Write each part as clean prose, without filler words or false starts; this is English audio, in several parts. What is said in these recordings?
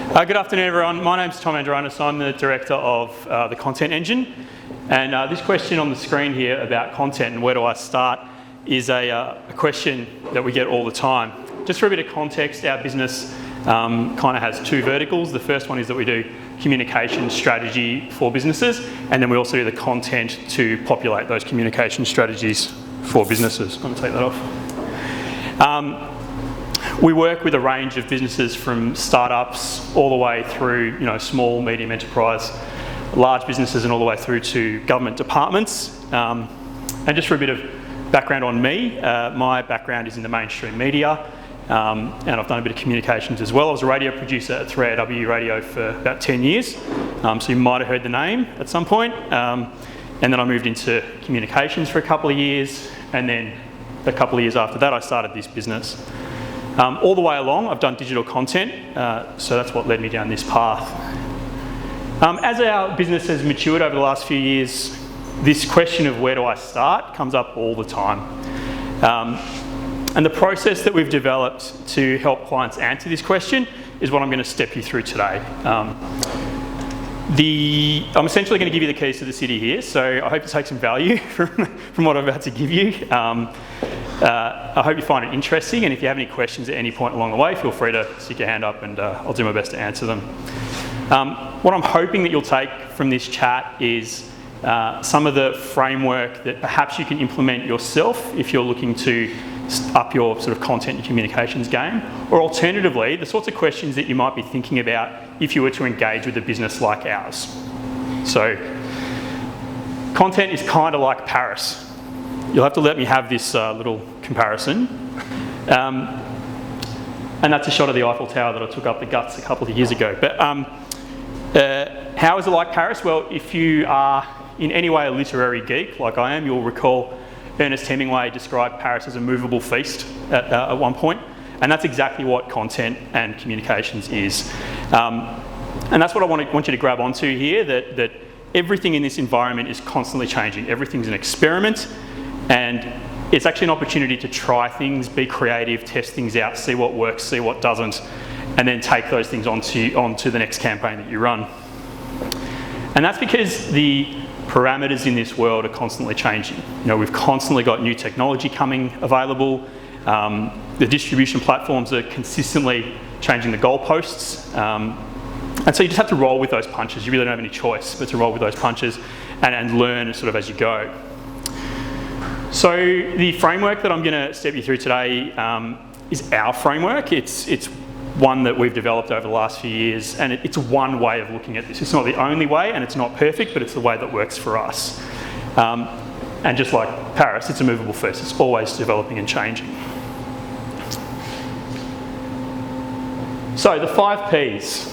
Good afternoon, everyone. My name's Tom Andronis. I'm the director of the Content Engine. And this question on the screen here about content and where do I start is a question that we get all the time. Just for a bit of context, our business kind of has two verticals. The first one is that we do communication strategy for businesses, and then we also do the content to populate those communication strategies for businesses. I'm going to take that off. We work with a range of businesses from startups all the way through, small, medium enterprise, large businesses, and all the way through to government departments. And just for a bit of background on me, my background is in the mainstream media, and I've done a bit of communications as well. I was a radio producer at 3AW Radio for about 10 years, so you might have heard the name at some point. And then I moved into communications for a couple of years, and then a couple of years after that I started this business. All the way along, I've done digital content, so that's what led me down this path. As our business has matured over the last few years, this question of where do I start comes up all the time. And the process that we've developed to help clients answer this question is what I'm going to step you through today. I'm essentially going to give you the keys to the city here, so I hope you take some value from what I'm about to give you. I hope you find it interesting, and if you have any questions at any point along the way, feel free to stick your hand up and I'll do my best to answer them. What I'm hoping that you'll take from this chat is some of the framework that perhaps you can implement yourself if you're looking to up your sort of content and communications game, or alternatively, the sorts of questions that you might be thinking about if you were to engage with a business like ours. So, content is kind of like Paris. You'll have to let me have this little comparison. And that's a shot of the Eiffel Tower that I took up the guts a couple of years ago. But how is it like Paris? Well, if you are in any way a literary geek, like I am, you'll recall Ernest Hemingway described Paris as a movable feast at one point. And that's exactly what content and communications is. And that's what I want you to grab onto here, that everything in this environment is constantly changing. Everything's an experiment. And it's actually an opportunity to try things, be creative, test things out, see what works, see what doesn't, and then take those things onto the next campaign that you run. And that's because the parameters in this world are constantly changing. We've constantly got new technology coming available. The distribution platforms are consistently changing the goalposts. And so you just have to roll with those punches. You really don't have any choice but to roll with those punches and learn sort of as you go. So the framework that I'm going to step you through today is our framework. It's one that we've developed over the last few years, and it's one way of looking at this. It's not the only way, and it's not perfect, but it's the way that works for us. And just like Paris, it's a movable feast. It's always developing and changing. So the 5 Ps.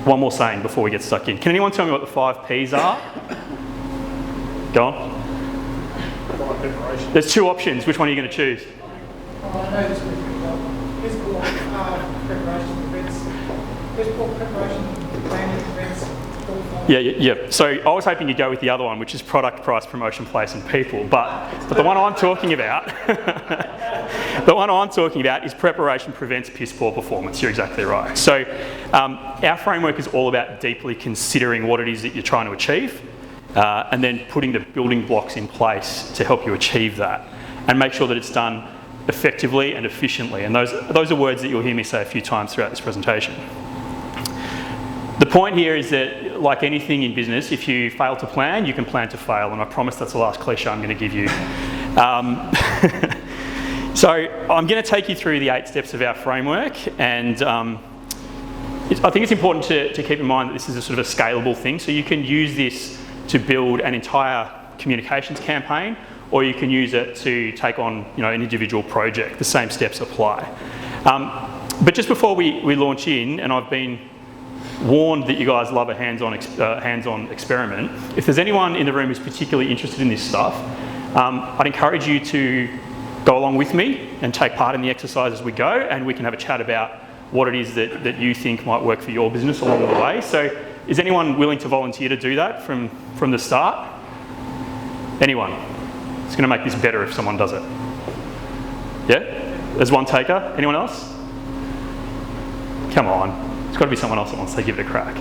One more saying before we get stuck in. Can anyone tell me what the 5 Ps are? Go on. There's 2 options. Which one are you going to choose? I know this one. Physical preparation prevents. Physical preparation planning prevents. Yeah. So I was hoping you'd go with the other one, which is product, price, promotion, place, and people. But the one I'm talking about, is preparation prevents piss poor performance. You're exactly right. So our framework is all about deeply considering what it is that you're trying to achieve. And then putting the building blocks in place to help you achieve that and make sure that it's done effectively and efficiently. And those are words that you'll hear me say a few times throughout this presentation. The point here is that, like anything in business, if you fail to plan, you can plan to fail. And I promise that's the last cliche I'm going to give you. So I'm going to take you through the 8 steps of our framework. And I think it's important to keep in mind that this is a sort of a scalable thing. So you can use this to build an entire communications campaign, or you can use it to take on an individual project. The same steps apply. But just before we launch in, and I've been warned that you guys love a hands-on experiment, if there's anyone in the room who's particularly interested in this stuff, I'd encourage you to go along with me and take part in the exercise as we go, and we can have a chat about what it is that you think might work for your business along the way. So is anyone willing to volunteer to do that from the start? Anyone? It's going to make this better if someone does it. Yeah? There's one taker. Anyone else? Come on, it's got to be someone else that wants to give it a crack.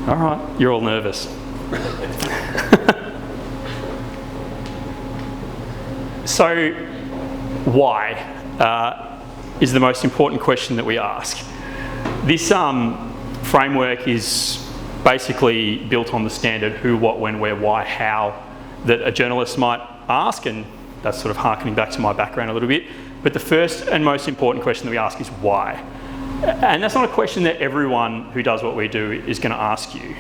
All right, you're all nervous. So, why is the most important question that we ask. This framework is basically built on the standard who, what, when, where, why, how that a journalist might ask, and that's sort of harkening back to my background a little bit. But the first and most important question that we ask is why. And that's not a question that everyone who does what we do is going to ask you.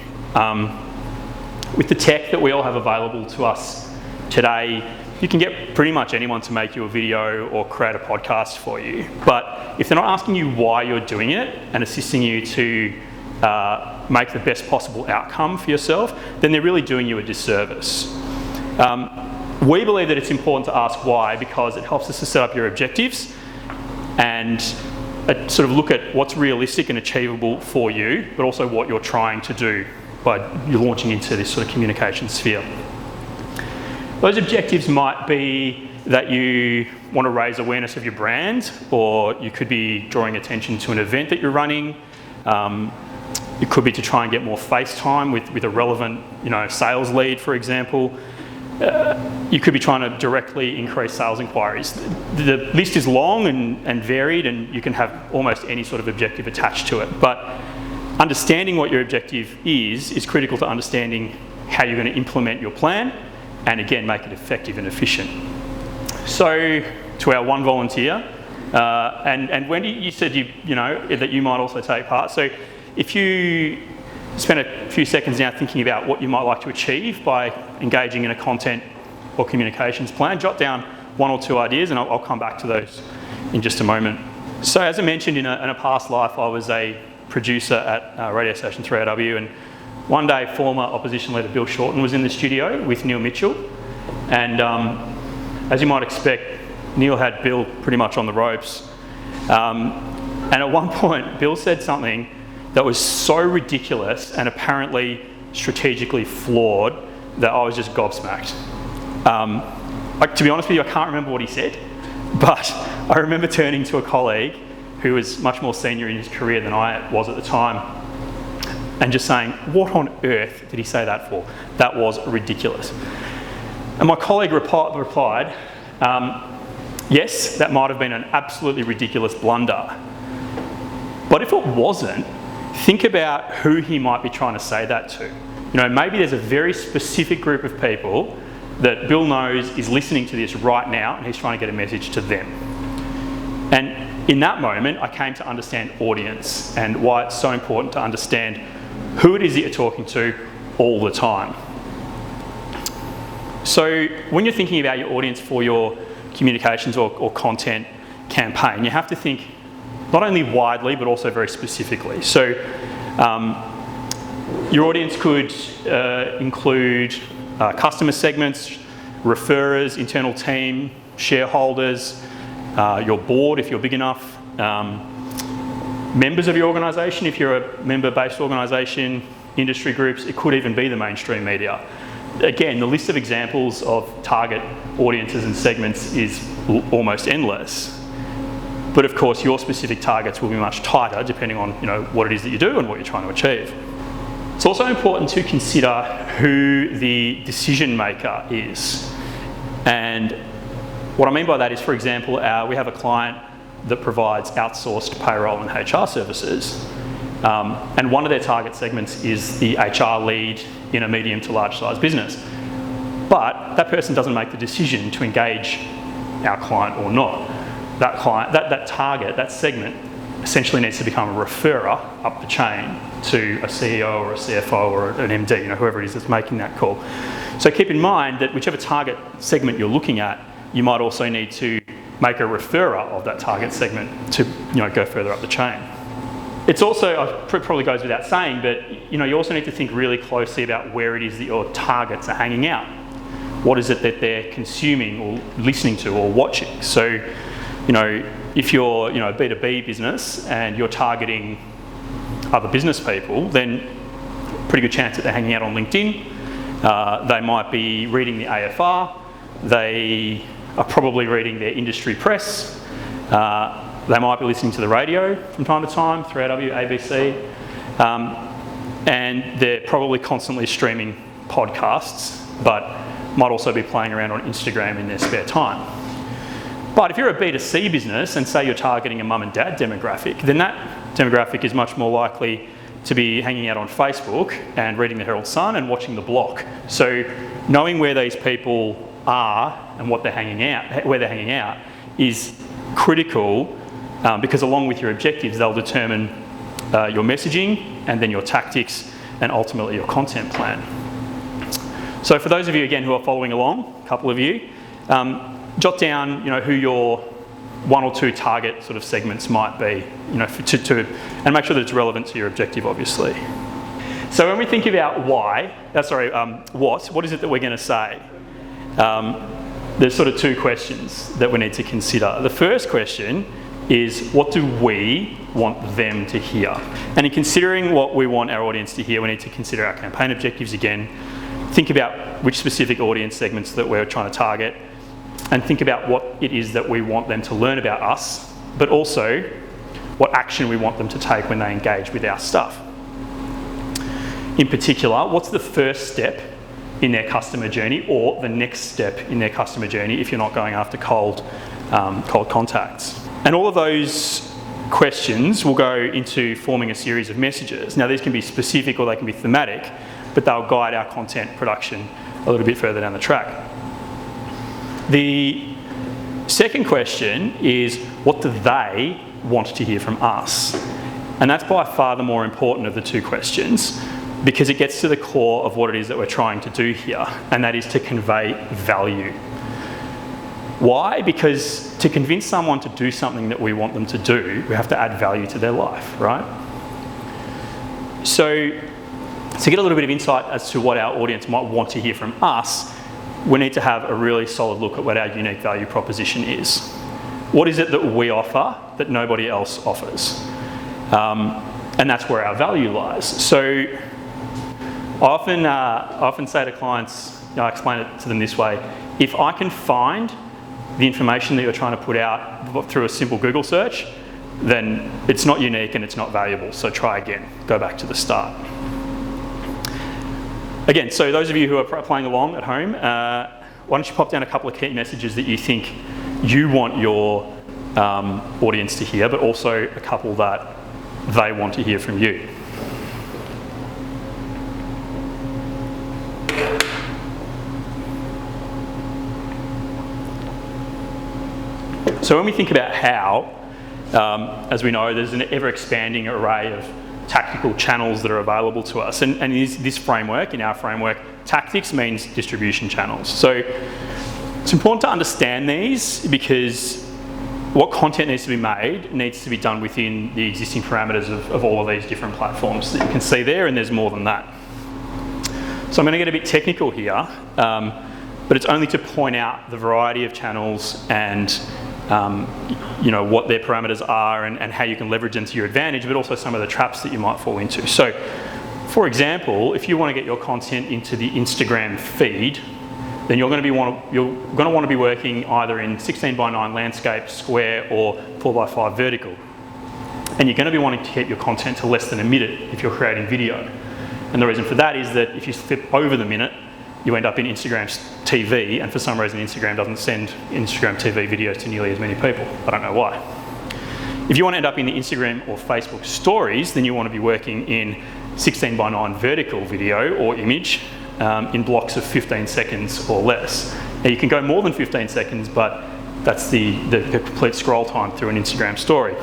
With the tech that we all have available to us today, you can get pretty much anyone to make you a video or create a podcast for you. But if they're not asking you why you're doing it and assisting you to make the best possible outcome for yourself, then they're really doing you a disservice. We believe that it's important to ask why because it helps us to set up your objectives and sort of look at what's realistic and achievable for you, but also what you're trying to do by you're launching into this sort of communication sphere. Those objectives might be that you want to raise awareness of your brand, or you could be drawing attention to an event that you're running. It could be to try and get more face time with a relevant, sales lead, for example. You could be trying to directly increase sales inquiries. The list is long and varied, and you can have almost any sort of objective attached to it. But understanding what your objective is critical to understanding how you're going to implement your plan, and again, make it effective and efficient. So, to our one volunteer, and Wendy, you said that you might also take part. So, if you spend a few seconds now thinking about what you might like to achieve by engaging in a content or communications plan, jot down one or two ideas, and I'll come back to those in just a moment. So, as I mentioned, in a past life, I was a producer at radio station 3RW, and one day, former opposition leader Bill Shorten was in the studio with Neil Mitchell, and as you might expect, Neil had Bill pretty much on the ropes. And at one point, Bill said something that was so ridiculous and apparently strategically flawed that I was just gobsmacked. To be honest with you, I can't remember what he said, but I remember turning to a colleague who was much more senior in his career than I was at the time, and just saying, what on earth did he say that for? That was ridiculous. And my colleague replied, yes, that might have been an absolutely ridiculous blunder. But if it wasn't, think about who he might be trying to say that to. Maybe there's a very specific group of people that Bill knows is listening to this right now, and he's trying to get a message to them. And in that moment, I came to understand audience and why it's so important to understand who it is that you're talking to all the time. So when you're thinking about your audience for your communications or content campaign, you have to think not only widely but also very specifically. So your audience could include customer segments, referrers, internal team, shareholders, your board if you're big enough, members of your organisation if you're a member-based organisation, industry groups. It could even be the mainstream media. Again, the list of examples of target audiences and segments is almost endless. But of course, your specific targets will be much tighter depending on what it is that you do and what you're trying to achieve. It's also important to consider who the decision maker is. And what I mean by that is, for example, we have a client that provides outsourced payroll and HR services. And one of their target segments is the HR lead in a medium to large size business. But that person doesn't make the decision to engage our client or not. That client, that target, that segment essentially needs to become a referrer up the chain to a CEO or a CFO or an MD, whoever it is that's making that call. So keep in mind that whichever target segment you're looking at, you might also need to make a referrer of that target segment to go further up the chain. It's also, probably goes without saying, but you also need to think really closely about where it is that your targets are hanging out. What is it that they're consuming or listening to or watching? So, if you're a B2B business and you're targeting other business people, then pretty good chance that they're hanging out on LinkedIn. They might be reading the AFR. They are probably reading their industry press. They might be listening to the radio from time to time, 3AW, ABC, and they're probably constantly streaming podcasts, but might also be playing around on Instagram in their spare time. But if you're a B2C business and say you're targeting a mum and dad demographic, then that demographic is much more likely to be hanging out on Facebook and reading the Herald Sun and watching The Block. So knowing where these people are and what they're hanging out, where they're hanging out, is critical because along with your objectives, they'll determine your messaging and then your tactics and ultimately your content plan. So for those of you again who are following along, a couple of you, jot down who your one or two target sort of segments might be, and make sure that it's relevant to your objective, obviously. So when we think about what is it that we're going to say? There's sort of two questions that we need to consider. The first question is, what do we want them to hear? And in considering what we want our audience to hear, we need to consider our campaign objectives again, think about which specific audience segments that we're trying to target, and think about what it is that we want them to learn about us, but also what action we want them to take when they engage with our stuff. In particular, what's the first step in their customer journey, or the next step in their customer journey if you're not going after cold contacts? And all of those questions will go into forming a series of messages. Now, these can be specific or they can be thematic, but they'll guide our content production a little bit further down the track. The second question is, what do they want to hear from us? And that's by far the more important of the two questions, because it gets to the core of what it is that we're trying to do here, and that is to convey value. Why? Because to convince someone to do something that we want them to do, we have to add value to their life, right? So to get a little bit of insight as to what our audience might want to hear from us, we need to have a really solid look at what our unique value proposition is. What is it that we offer that nobody else offers? And that's where our value lies. So I often say to clients, I explain it to them this way: if I can find the information that you're trying to put out through a simple Google search, then it's not unique and it's not valuable. So try again, go back to the start. Again, so those of you who are playing along at home, why don't you pop down a couple of key messages that you think you want your audience to hear, but also a couple that they want to hear from you. So when we think about how, as we know, there's an ever-expanding array of tactical channels that are available to us. And in this framework, in our framework, tactics means distribution channels. So it's important to understand these, because what content needs to be made needs to be done within the existing parameters of all of these different platforms that you can see there, and there's more than that. So I'm going to get a bit technical here, but it's only to point out the variety of channels and what their parameters are and how you can leverage them to your advantage, but also some of the traps that you might fall into. So, for example, if you want to get your content into the Instagram feed, then you're going to want to be working either in 16:9 landscape, square, or 4:5 vertical. And you're going to be wanting to keep your content to less than a minute if you're creating video. And the reason for that is that if you flip over the minute, you end up in Instagram's TV, and for some reason Instagram doesn't send Instagram TV videos to nearly as many people. I don't know why. If you want to end up in the Instagram or Facebook stories, then you want to be working in 16:9 vertical video or image in blocks of 15 seconds or less. Now you can go more than 15 seconds, but that's the complete scroll time through an Instagram story.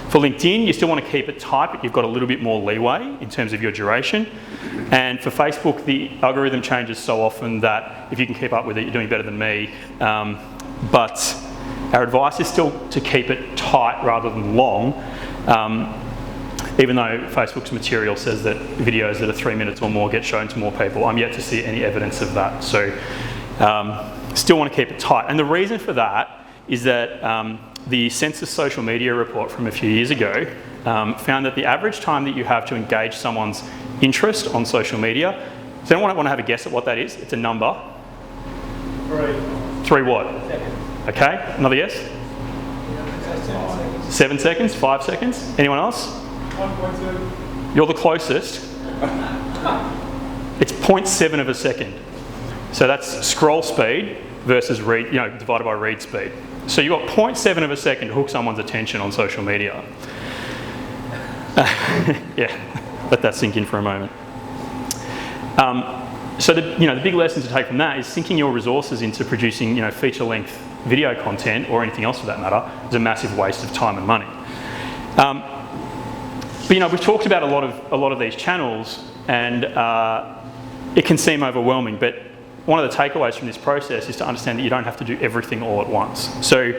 For LinkedIn, you still want to keep it tight, but you've got a little bit more leeway in terms of your duration. And for Facebook, the algorithm changes so often that if you can keep up with it, you're doing better than me. But our advice is still to keep it tight rather than long, even though Facebook's material says that videos that are 3 minutes or more get shown to more people. I'm yet to see any evidence of that. So still want to keep it tight. And the reason for that is that the Census Social Media report from a few years ago found that the average time that you have to engage someone's interest on social media, does anyone want to have a guess at what that is? It's a number. 3 what? Seconds. Okay, another guess? 7 seconds? 5 seconds? Anyone else? 1.2. You're the closest. It's 0.7 of a second. So that's scroll speed versus read, divided by read speed. So you've got 0.7 of a second to hook someone's attention on social media. Yeah, let that sink in for a moment. So the big lesson to take from that is sinking your resources into producing feature-length video content or anything else for that matter is a massive waste of time and money. But we've talked about a lot of these channels, and it can seem overwhelming. But one of the takeaways from this process is to understand that you don't have to do everything all at once. So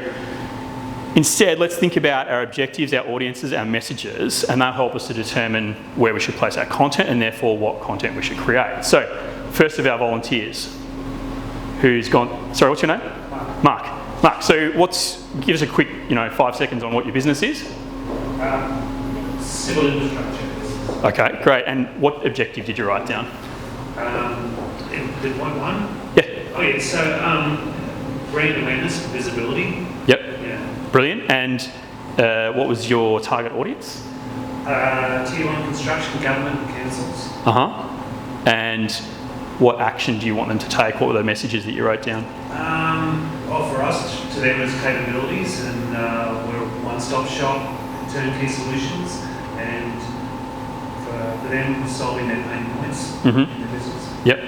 instead, let's think about our objectives, our audiences, our messages, and that'll help us to determine where we should place our content and therefore what content we should create. So first of our volunteers, who's gone, sorry, what's your name? Mark. Mark, so give us a quick 5 seconds on what your business is. Civil infrastructure. Okay, great. And what objective did you write down? The one? Yeah. Oh yeah, so brand awareness, visibility. Yep. Yeah. Brilliant. And what was your target audience? Tier 1 construction, government, councils. And what action do you want them to take? What were the messages that you wrote down? Well, for us, to them as capabilities, and we're a one-stop shop, turnkey solutions, and for them solving their pain points in the business. Yep.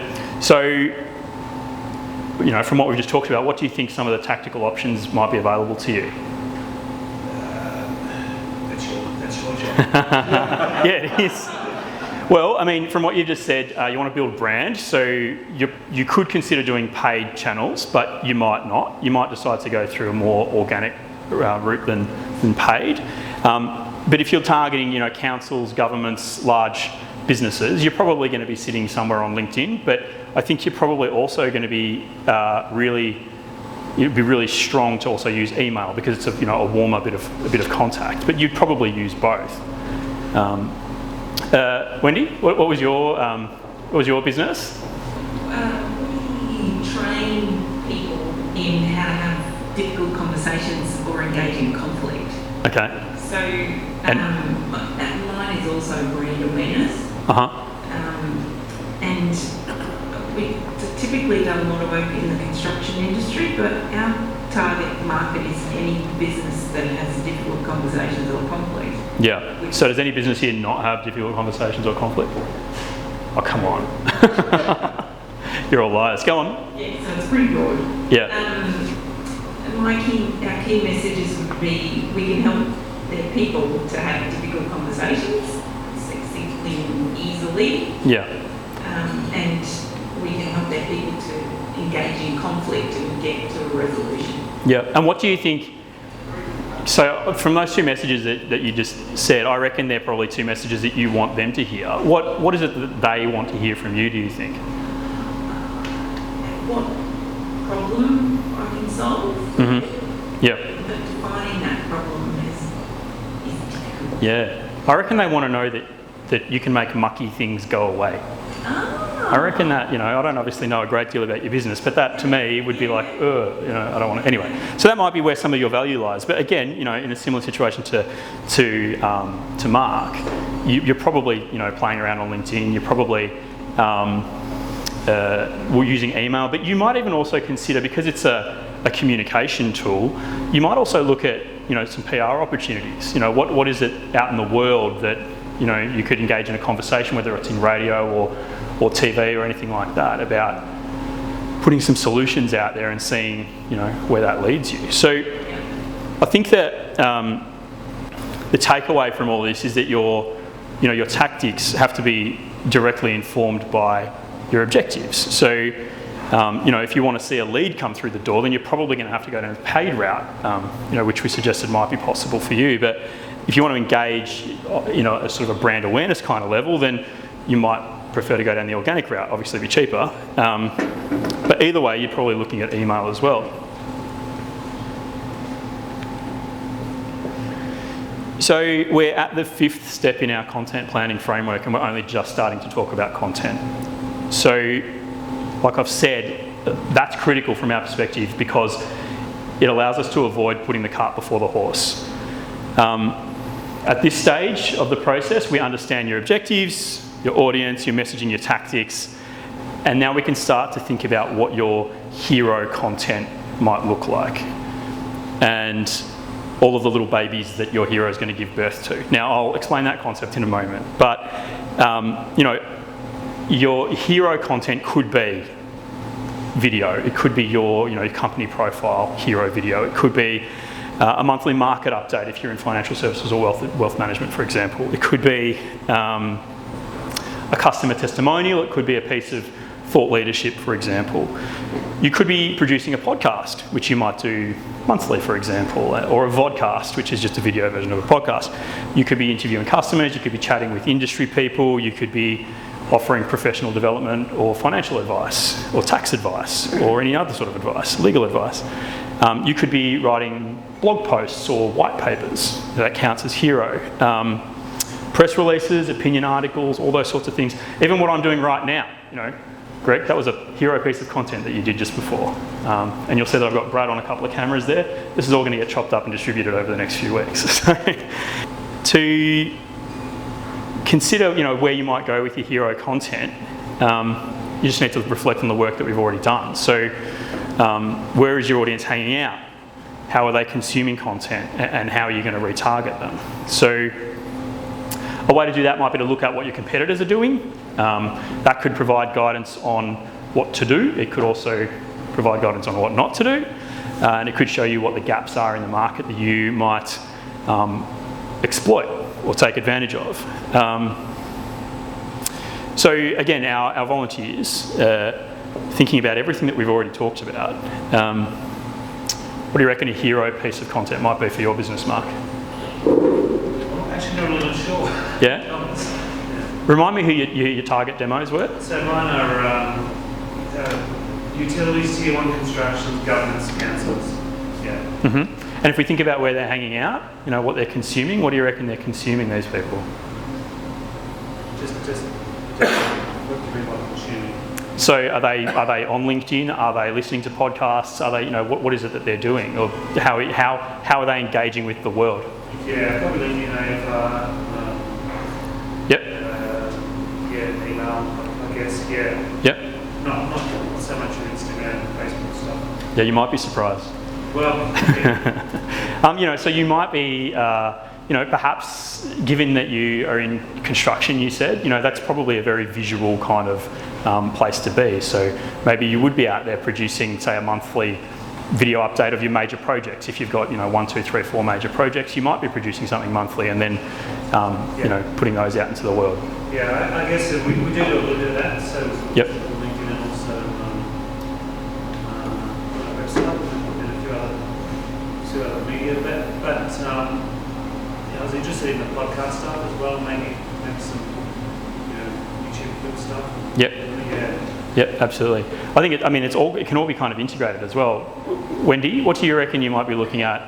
So, from what we've just talked about, what do you think some of the tactical options might be available to you? That's your job. Yeah, it is. Well, I mean, from what you just said, you want to build brand, so you could consider doing paid channels, but you might not. You might decide to go through a more organic route than paid. But if you're targeting, councils, governments, large businesses, you're probably going to be sitting somewhere on LinkedIn. But I think you're probably also going to be you'd be really strong to also use email because it's a warmer bit of contact. But you'd probably use both. Wendy, what was your business? We train people in how to have difficult conversations or engage in conflict. Okay. So that line is also brand awareness. And we typically done a lot of work in the construction industry, but our target market is any business that has difficult conversations or conflict. Yeah. So does any business here not have difficult conversations or conflict? Oh, come on. You're all liars. Go on. Yeah, so it's pretty broad. Yeah. Our key messages would be we can help their people to have difficult conversations succinctly and easily. Yeah. And we can help their people to engage in conflict and get to a resolution. Yeah. And what do you think? So from those two messages that you just said, I reckon they're probably two messages that you want them to hear. What is it that they want to hear from you, do you think? What problem I can solve. Yeah. But defining that problem is difficult. Yeah. I reckon they want to know that you can make mucky things go away. I reckon that, I don't obviously know a great deal about your business, but that to me would be like, I don't want to. Anyway, so that might be where some of your value lies. But again, in a similar situation to Mark, you're probably, playing around on LinkedIn. You're probably using email, but you might even also consider, because it's a communication tool, you might also look at, some PR opportunities. What is it out in the world that, you could engage in a conversation, whether it's in radio or TV or anything like that, about putting some solutions out there and seeing, where that leads you. So I think that the takeaway from all this is that your tactics have to be directly informed by your objectives. So, if you want to see a lead come through the door, then you're probably going to have to go down a paid route, which we suggested might be possible for you. But if you want to engage, a sort of a brand awareness kind of level, then you might prefer to go down the organic route, obviously be cheaper. But either way, you're probably looking at email as well. So we're at the 5th step in our content planning framework, and we're only just starting to talk about content. So, like I've said, that's critical from our perspective because it allows us to avoid putting the cart before the horse. At this stage of the process, we understand your objectives, your audience, your messaging, your tactics, and now we can start to think about what your hero content might look like, and all of the little babies that your hero is going to give birth to. Now, I'll explain that concept in a moment, but your hero content could be video. It could be your company profile hero video. It could be a monthly market update if you're in financial services or wealth management, for example. It could be a customer testimonial. It could be a piece of thought leadership, for example. You could be producing a podcast, which you might do monthly, for example, or a vodcast, which is just a video version of a podcast. You could be interviewing customers. You could be chatting with industry people. You could be offering professional development or financial advice or tax advice or any other sort of advice, legal advice. You could be writing blog posts or white papers. That counts as hero. Press releases, opinion articles, all those sorts of things. Even what I'm doing right now, Greg, that was a hero piece of content that you did just before. And you'll see that I've got Brad on a couple of cameras there. This is all going to get chopped up and distributed over the next few weeks. So, to consider, where you might go with your hero content, you just need to reflect on the work that we've already done. So, where is your audience hanging out? How are they consuming content? And how are you going to retarget them? So, a way to do that might be to look at what your competitors are doing. That could provide guidance on what to do. It could also provide guidance on what not to do. And it could show you what the gaps are in the market that you might exploit or take advantage of. So again, our volunteers, thinking about everything that we've already talked about, what do you reckon a hero piece of content might be for your business, Mark? I'm actually not really sure. Yeah? Remind me who your target demos were. So mine are utilities, tier 1 construction, governments, councils. Yeah. Mm-hmm. And if we think about where they're hanging out, what they're consuming, what do you reckon they're consuming, these people? Just what do you mean by consuming? So are they on LinkedIn? Are they listening to podcasts? Are they, what is it that they're doing? Or how are they engaging with the world? Yeah, probably LinkedIn. Yep. Email, I guess. Yeah. Yep. Not so much on Instagram and Facebook stuff. Yeah, you might be surprised. Well, yeah. So you might be, perhaps given that you are in construction, you said, that's probably a very visual kind of place to be. So maybe you would be out there producing, say, a monthly video update of your major projects. If you've got, 1, 2, 3, 4 major projects, you might be producing something monthly and then, putting those out into the world. Yeah, I guess we do a little bit of that. So yep. LinkedIn and also website and a few other media. But I was interested in the podcast stuff as well. Maybe some YouTube clip stuff. Yep. Yeah. Yep, absolutely. I think it can all be kind of integrated as well. Wendy, what do you reckon you might be looking at,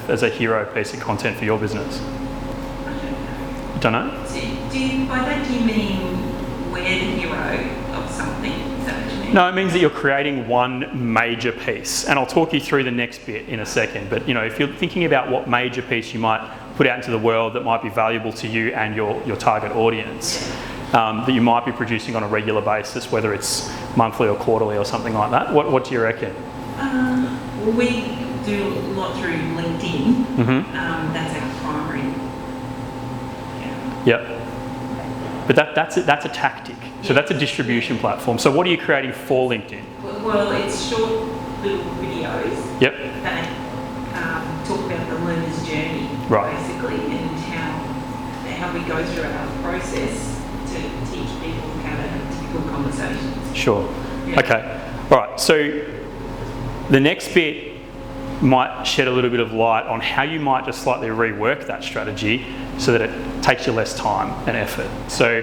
as a hero piece of content for your business? I don't know. So by that do you mean we're the hero of something? Is that what you mean? No, it means that you're creating one major piece, and I'll talk you through the next bit in a second. But if you're thinking about what major piece you might put out into the world that might be valuable to you and your target audience. That you might be producing on a regular basis, whether it's monthly or quarterly or something like that. What do you reckon? We do a lot through LinkedIn. Mm-hmm. That's our primary. Yep. But that's a tactic. So that's a distribution platform. So what are you creating for LinkedIn? Well, it's short little videos. Yep. That talk about the learner's journey, right. Basically, and how we go through our process to teach people how to have typical conversations. Sure. Yeah. Okay. All right. So the next bit might shed a little bit of light on how you might just slightly rework that strategy so that it takes you less time and effort. So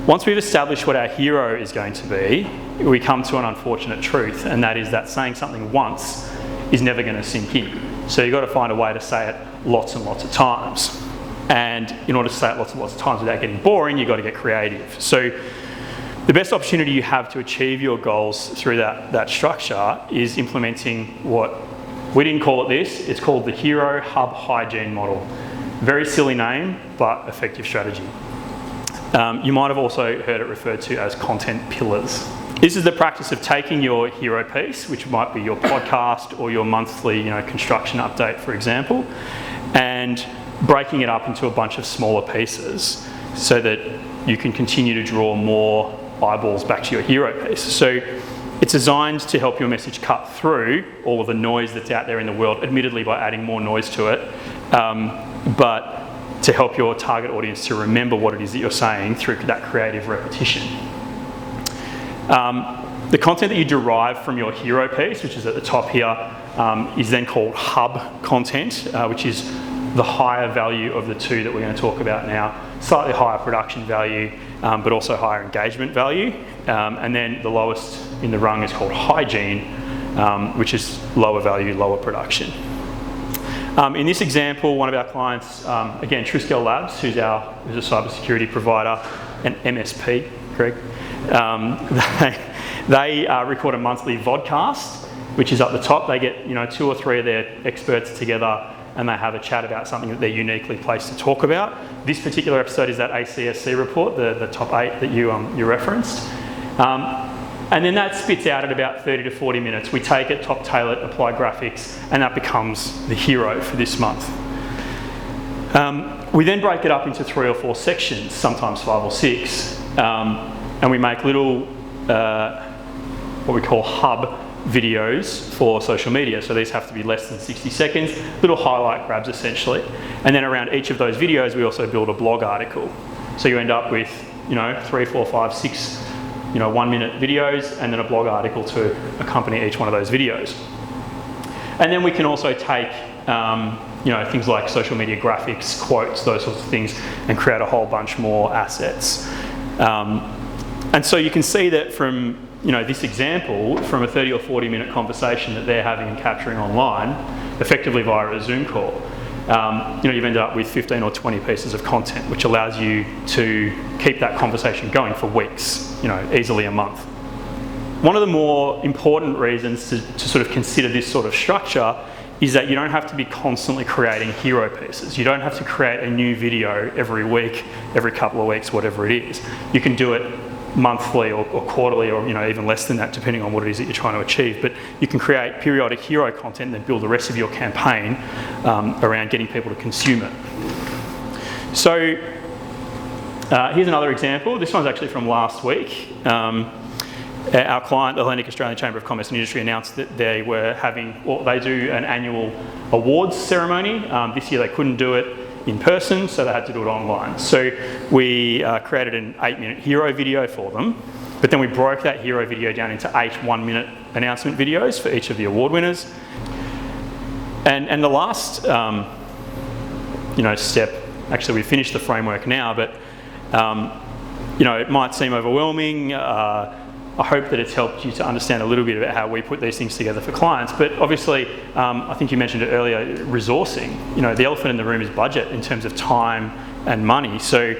once we've established what our hero is going to be, we come to an unfortunate truth, and that is that saying something once is never going to sink in. So you've got to find a way to say it lots and lots of times. And in order to say it lots and lots of times without getting boring, you've got to get creative. So the best opportunity you have to achieve your goals through that structure is implementing what We didn't call it this, it's called the Hero Hub Hygiene model. Very silly name, but effective strategy. You might have also heard it referred to as content pillars. This is the practice of taking your hero piece, which might be your podcast or your monthly construction update, for example, and breaking it up into a bunch of smaller pieces so that you can continue to draw more eyeballs back to your hero piece. So it's designed to help your message cut through all of the noise that's out there in the world, admittedly by adding more noise to it, but to help your target audience to remember what it is that you're saying through that creative repetition. The content that you derive from your hero piece, which is at the top here, is then called hub content, which is the higher value of the two that we're going to talk about now. Slightly higher production value, but also higher engagement value. And then the lowest in the rung is called hygiene, which is lower value, lower production. In this example, one of our clients, again, Triskel Labs, who's a cybersecurity provider, an MSP, Greg, they record a monthly vodcast, which is up the top. They get 2 or 3 of their experts together and they have a chat about something that they're uniquely placed to talk about. This particular episode is that ACSC report, the top 8 that you referenced. And then that spits out at about 30 to 40 minutes. We take it, top tail it, apply graphics, and that becomes the hero for this month. We then break it up into 3 or 4 sections, sometimes 5 or 6, and we make little, what we call hub videos for social media. So these have to be less than 60 seconds, little highlight grabs essentially. And then around each of those videos, we also build a blog article. So you end up with, 3, 4, 5, 6, 1-minute videos, and then a blog article to accompany each one of those videos. And then we can also take, things like social media graphics, quotes, those sorts of things, and create a whole bunch more assets. And so you can see that from this example, from a 30 or 40 minute conversation that they're having and capturing online, effectively via a Zoom call, you've ended up with 15 or 20 pieces of content, which allows you to keep that conversation going for weeks, easily a month. One of the more important reasons to sort of consider this sort of structure is that you don't have to be constantly creating hero pieces. You don't have to create a new video every week, every couple of weeks, whatever it is. You can do it monthly or quarterly, or even less than that, depending on what it is that you're trying to achieve. But you can create periodic hero content and then build the rest of your campaign around getting people to consume it. So here's another example. This one's actually from last week. Our client, the Atlantic Australian Chamber of Commerce and Industry, announced that they were they do an annual awards ceremony. This year they couldn't do it in person, so they had to do it online. So we created an 8-minute hero video for them, but then we broke that hero video down into 8 1-minute announcement videos for each of the award winners. And the last step, actually we finished the framework now, but it might seem overwhelming. I hope that it's helped you to understand a little bit about how we put these things together for clients. But obviously, I think you mentioned it earlier, resourcing. The elephant in the room is budget in terms of time and money. So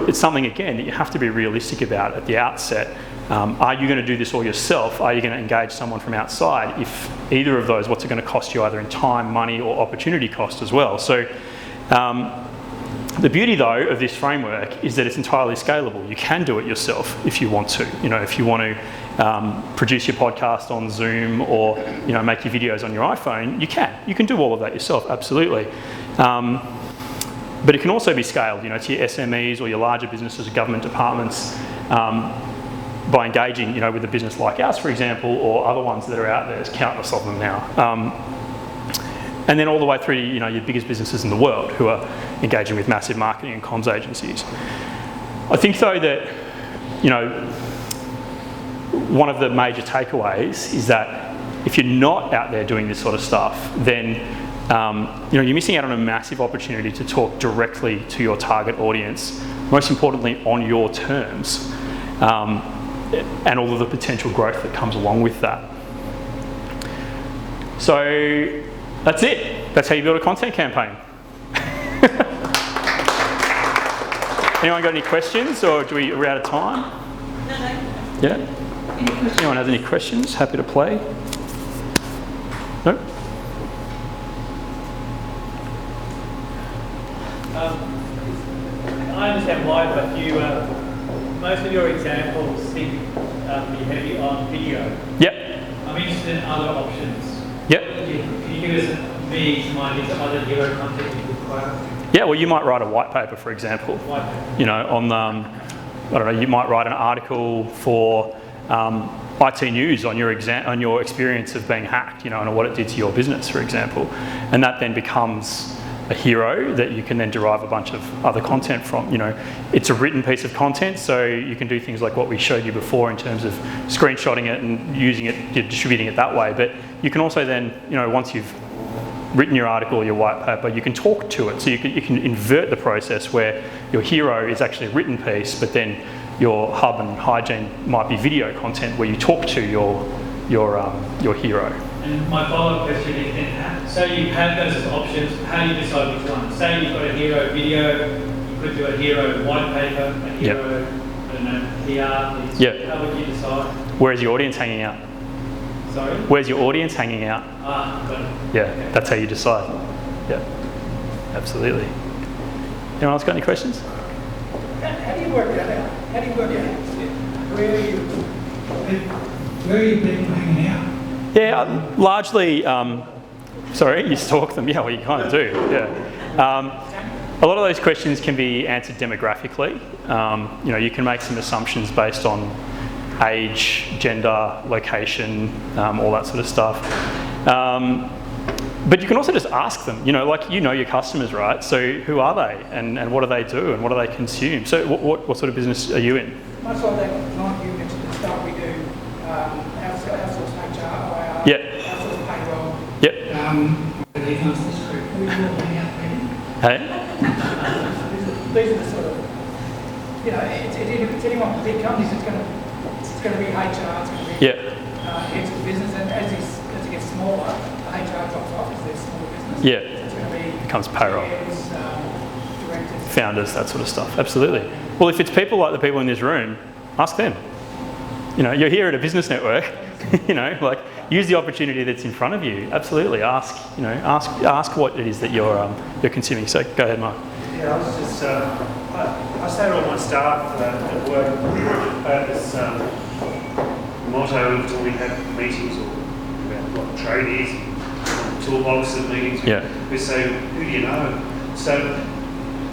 it's something, again, that you have to be realistic about at the outset. Are you going to do this all yourself? Are you going to engage someone from outside? If either of those, what's it going to cost you, either in time, money, or opportunity cost as well? So the beauty, though, of this framework is that it's entirely scalable. You can do it yourself if you want to. If you want to produce your podcast on Zoom or make your videos on your iPhone, you can. You can do all of that yourself, absolutely. But it can also be scaled, to your SMEs or your larger businesses, government departments, by engaging, with a business like ours, for example, or other ones that are out there. There's countless of them now. And then all the way through to your biggest businesses in the world who are engaging with massive marketing and comms agencies. I think, though, that one of the major takeaways is that if you're not out there doing this sort of stuff, then you're missing out on a massive opportunity to talk directly to your target audience, most importantly on your terms, and all of the potential growth that comes along with that. So that's it. That's how you build a content campaign. Anyone got any questions, or are we out of time? No. Yeah? Anyone has any questions? Happy to play. No? I understand why, but you, most of your examples seem to be heavy on video. Yep. I'm interested in other options. Yep. Can you give us me some ideas of other hero content you could acquire? Yeah, well, you might write a white paper, for example. White paper. You know, on I don't know, you might write an article for IT news on your experience of being hacked, you know, and what it did to your business, for example. And that then becomes a hero that you can then derive a bunch of other content from. You know, it's a written piece of content, so you can do things like what we showed you before in terms of screenshotting it and using it, distributing it that way. But you can also then, you know, once you've written your article or your white paper, you can talk to it. So you can invert the process where your hero is actually a written piece, but then your hub and hygiene might be video content where you talk to your hero. And my follow-up question is then, so you have those as options, how do you decide which one? Say you've got a hero video, you could do a hero white paper, a hero, I don't know, PR. Yep. How would you decide? Where's your audience hanging out? Sorry? Where's your audience hanging out? Got it. Yeah, Okay. that's how you decide. Yeah, absolutely. Anyone else got any questions? How do you work that out? How do you work out where are you people hanging out? Yeah, largely, sorry, you stalk them. Yeah, well, you kind of do, yeah. A lot of those questions can be answered demographically. You know, you can make some assumptions based on age, gender, location, all that sort of stuff. But you can also just ask them, you know, like you know your customers, right? So who are they and what do they do and what do they consume? So what sort of business are you in? Much like that client you mentioned at the start, we do outsource HR, Yep. outsource payroll. Yep. We all hang out there. Hey? These are the sort of, you know, it's anyone with big companies, it's going to be HR, it's going to be Yep. heads of business, and as it gets smaller, the HR drops off as there's smaller business. Yeah. So it's going to be Becomes payroll. chairs, directors. Founders, that sort of stuff. Absolutely. Well, if it's people like the people in this room, ask them. You know, you're here at a business network. You know, like use the opportunity that's in front of you. Absolutely, ask. You know, ask what it is that you're consuming. So go ahead, Mark. Yeah, I was just, I say to all my staff at work about this motto every time we have meetings or about what tradies, toolbox of meetings, Yeah. we say, who do you know? So,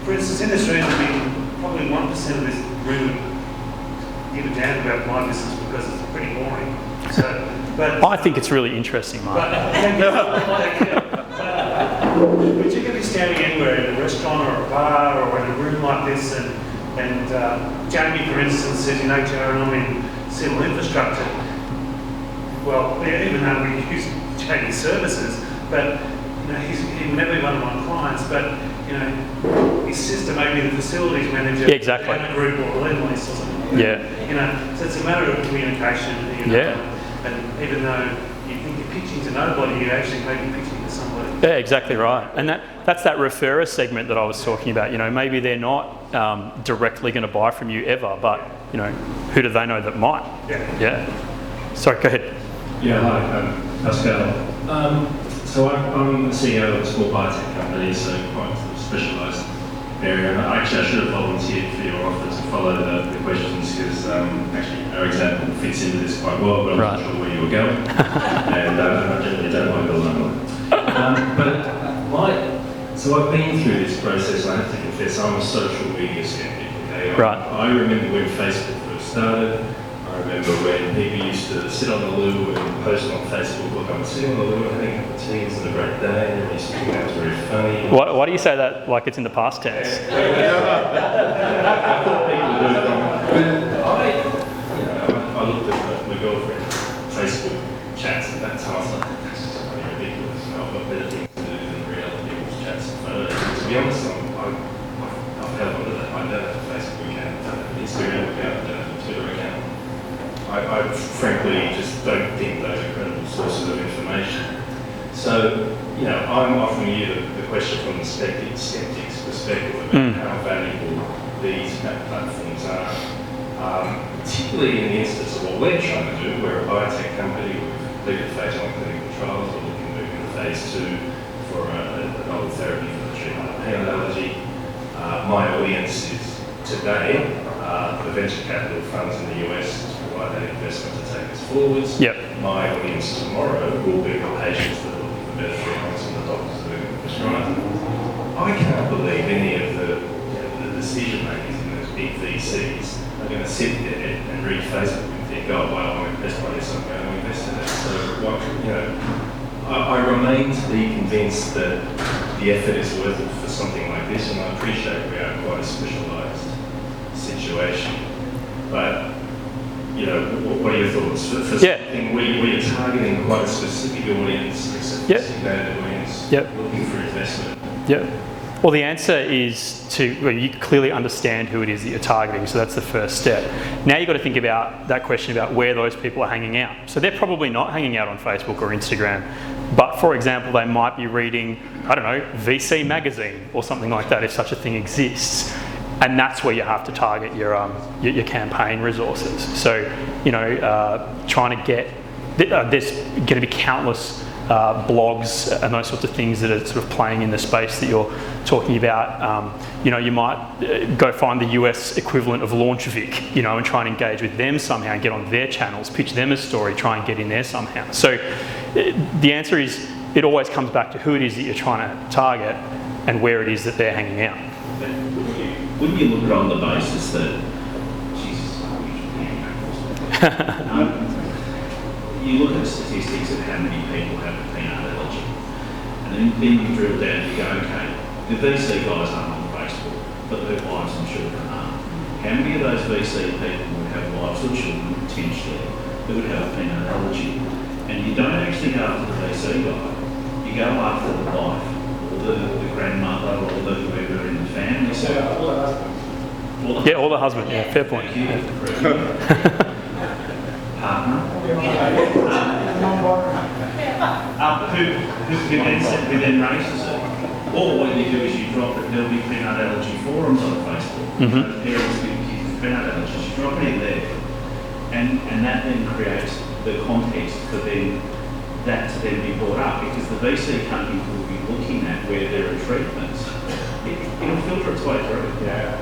for instance, in this room, probably 1% of this room give a damn about my business because it's pretty boring. So, but I think it's really interesting, Mark. But you can be standing anywhere in a restaurant or a bar or in a room like this, and Jamie, for instance, says, you know, Joe, I'm in civil infrastructure. Well, even though we use Jamie's services, but you know, he would never be one of my clients. But you know, his sister may be the facilities manager. Yeah, exactly. At a group or a lend lease or something. Yeah. You know, so it's a matter of communication. You know, Yeah. And even though you think you're pitching to nobody, you actually may be pitching to somebody. Yeah, exactly right. And that's that referrer segment that I was talking about. You know, maybe they're not directly going to buy from you ever, but you know, who do they know that might? Yeah. Yeah. Sorry, go ahead. Yeah, hi, Pascal. So I'm the CEO of a small biotech company, so quite sort of specialised area. I should have volunteered for your offer to follow the questions because actually our example fits into this quite well, but I'm not sure where you were going. And I generally don't like all that. So I've been through this process. I have to confess, I'm a social media skeptic. Okay? Right. I remember when Facebook first started. I remember when people used to sit on the loo and post on Facebook, look, I'm sitting on the loo and having a cup of tea, it's a great day, and everybody's thinking that was very funny. Why do you say that like it's in the past tense? I thought people would do it. I looked at my girlfriend's Facebook chats at that time, I was like, that's just really ridiculous. I've got better things to do than read other people's chats and photos. To be honest, I've held on to that. I don't have a Facebook account, I don't have an Instagram account, I don't have a Twitter account. I frankly just don't think those are credible sources of information. So, you know, I'm offering you the question from the skeptic's perspective about how valuable these platforms are, particularly in the instance of what we're trying to do. We're a biotech company, we've completed phase 1 clinical trials, we're looking to move into phase 2 for a novel therapy for the treatment of peanut allergy. my audience is today, the venture capital funds in the US to provide that investment to take us forwards. Yep. My audience tomorrow will be the patients that are looking for better treatments and the doctors that are prescribing. I can't believe any of the decision makers in those big VCs are going to sit there and read Facebook and think, oh, well, I'm impressed by this, I'm going to invest in it. So, I remain to be convinced that the effort is worth it for something like this, and I appreciate we are quite a specialised situation. But, what are your thoughts? For something where you're targeting quite a specific audience, a sophisticated audience, looking for investment? Yeah. Well, the answer is you clearly understand who it is that you're targeting, so that's the first step. Now you've got to think about that question about where those people are hanging out. So they're probably not hanging out on Facebook or Instagram, but for example, they might be reading, I don't know, VC magazine or something like that, if such a thing exists. And that's where you have to target your campaign resources. So, trying to get, there's going to be countless blogs and those sorts of things that are sort of playing in the space that you're talking about. You might go find the US equivalent of LaunchVic, and try and engage with them somehow and get on their channels, pitch them a story, try and get in there somehow. So the answer is, it always comes back to who it is that you're trying to target and where it is that they're hanging out. Wouldn't you look at it on the basis that, you look at statistics of how many people have a peanut allergy, and then you drill down and you go, okay, the VC guys aren't on Facebook, but their wives and children are. How many of those VC people would have wives or children potentially that would have a peanut allergy? And you don't actually go after the VC guy, you go after the wife, or the grandmother, or the whoever in the family. So, or the husband, fair point. Partner. Who then raises it. Or what you do is you drop it, there'll be peanut allergy forums on Facebook. Parents with kids with peanut allergies, you drop it in there. And that then creates the context for then that to then be brought up, because the VC companies will be looking at where there are treatments. It'll filter its way through. Yeah.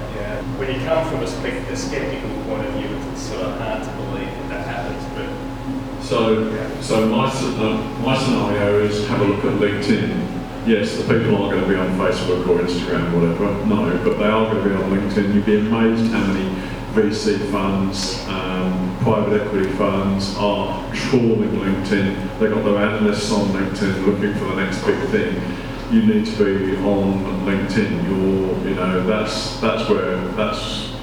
When you come from a skeptical point of view, it's sort of hard to believe that happens. But So my scenario is have a look at LinkedIn. Yes, the people aren't going to be on Facebook or Instagram or whatever, no, but they are going to be on LinkedIn. You'd be amazed how many VC funds, private equity funds are trawling LinkedIn. They've got their analysts on LinkedIn looking for the next big thing. You need to be on LinkedIn. That's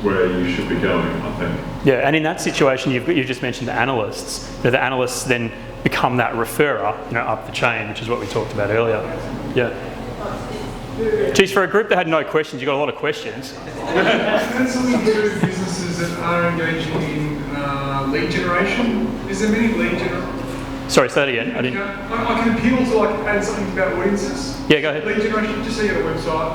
where you should be going, I think. Yeah, and in that situation, you've just mentioned the analysts. The analysts then become that referrer, up the chain, which is what we talked about earlier. Yeah. Geez, for a group that had no questions, you got a lot of questions. That's something to do with businesses that are engaging in lead generation. Is there many lead generation? Sorry, say that again. I can appeal to add something about audiences. Yeah, go ahead. Lead generation, just say you have a website.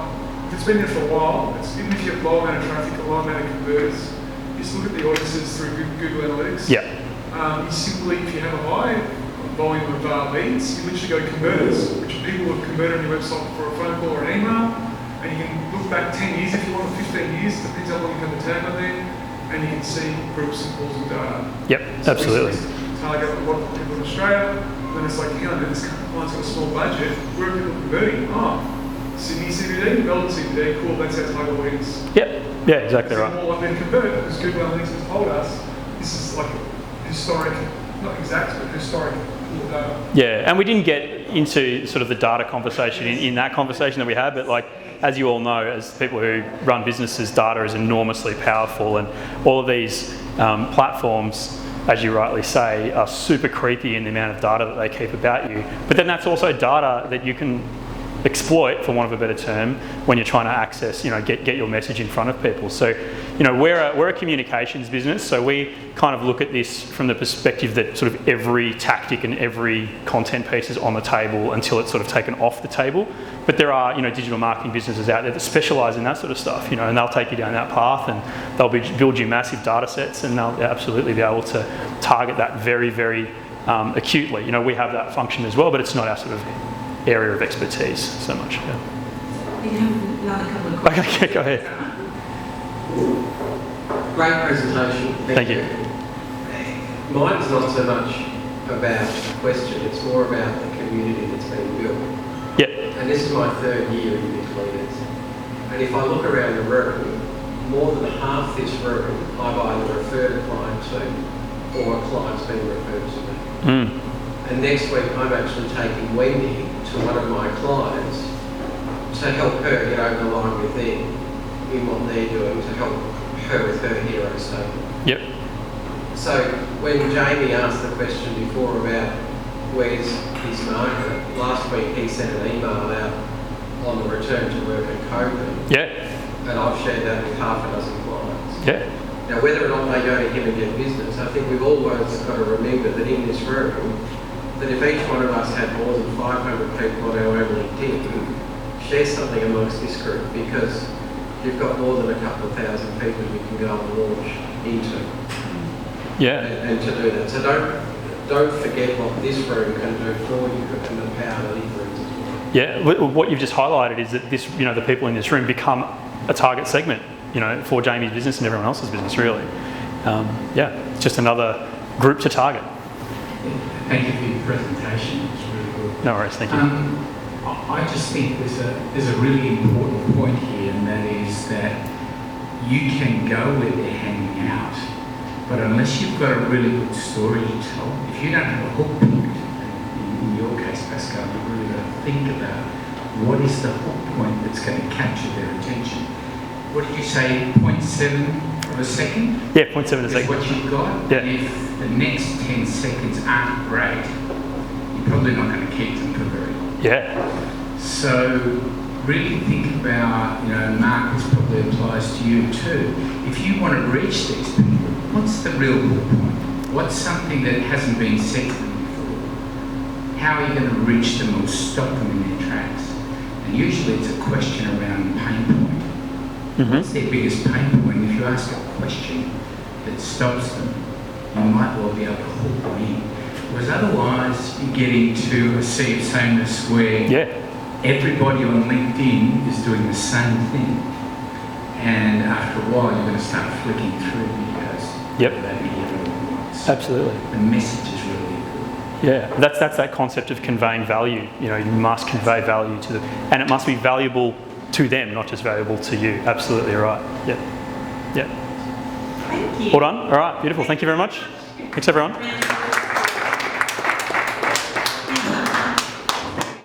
If it's been there for a while, even if you have low amount of traffic, a low amount of converters, you just look at the audiences through Google Analytics. Yeah. You simply, if you have a high volume of leads, you literally go to converters, which are people who have converted on your website for a phone call or an email, and you can look back 10 years if you want, or 15 years, depends how long you have the tag on there, and you can see groups and calls of data. Yep, absolutely. Target a lot of people in Australia, then it's like, this client's got a small budget, where are people converting? Sydney CBD, Melbourne CBD, cool, that's our target audience. Yep, yeah, exactly So right. more likely to convert, because Google Analytics has told us this is like historic, not exact, but historic data. Yeah, and we didn't get into sort of the data conversation in that conversation that we had, but as you all know, as people who run businesses, data is enormously powerful, and all of these platforms, as you rightly say, are super creepy in the amount of data that they keep about you. But then that's also data that you can exploit, for want of a better term, when you're trying to access, get your message in front of people. So, we're a communications business, so we kind of look at this from the perspective that sort of every tactic and every content piece is on the table until it's sort of taken off the table. But there are, digital marketing businesses out there that specialise in that sort of stuff, and they'll take you down that path, and they'll build you massive data sets, and they'll absolutely be able to target that very, very acutely. We have that function as well, but it's not our sort of area of expertise so much. Yeah. You have another couple of questions. Okay, go ahead. Great presentation. Thank you. Mine's not so much about the question, it's more about the community that's been built. Yep. And this is my third year in Big Leaders. And if I look around the room, more than half this room I've either referred a client to or a client's been referred to me. And next week I'm actually taking Wendy to one of my clients to help her get over the line with them in what they're doing to help her with her hero statement. Yep. So when Jamie asked the question before about where's his market, last week he sent an email out on the return to work at COVID. Yeah. And I've shared that with half a dozen clients. Yeah. Now whether or not they go to him and get business, I think we've always got to remember that in this room, that if each one of us had more than 500 people on our own LinkedIn, share something amongst this group, because you've got more than a couple of thousand people you can go and launch into. Yeah. And to do that. So don't forget what this room can do for you and the power that it brings as well. Yeah, what you've just highlighted is that this, the people in this room become a target segment, for Jamie's business and everyone else's business, really. Yeah, it's just another group to target. Thank you for your presentation. It's really good. No worries, thank you. I just think there's a really important point here, and that is that you can go where they're hanging out, but unless you've got a really good story to tell, if you don't have a hook point, in your case, Pascal, you've really got to think about what is the hook point that's going to capture their attention. What did you say, 0.7 of a second? Yeah, 0.7 a Is second. what you've got? Yeah. If the next 10 seconds aren't great, you're probably not going to keep them for very long. Yeah. So really think about, Mark, this probably applies to you too. If you want to reach these people, what's the real hook point? What's something that hasn't been said to them before? How are you going to reach them or stop them in their tracks? And usually it's a question around pain point. What's their biggest pain point? If you ask a question that stops them, you might well be able to hook them in. Because otherwise you get into a sea of sameness where everybody on LinkedIn is doing the same thing. And after a while you're going to start flicking through videos. Yep. That video wants. Absolutely. The message is really important. Yeah, that's that concept of conveying value. You must convey value to them, and it must be valuable to them, not just valuable to you. Absolutely right. Yeah. Thank you. All done? All right, beautiful. Thank you very much. Thanks, everyone.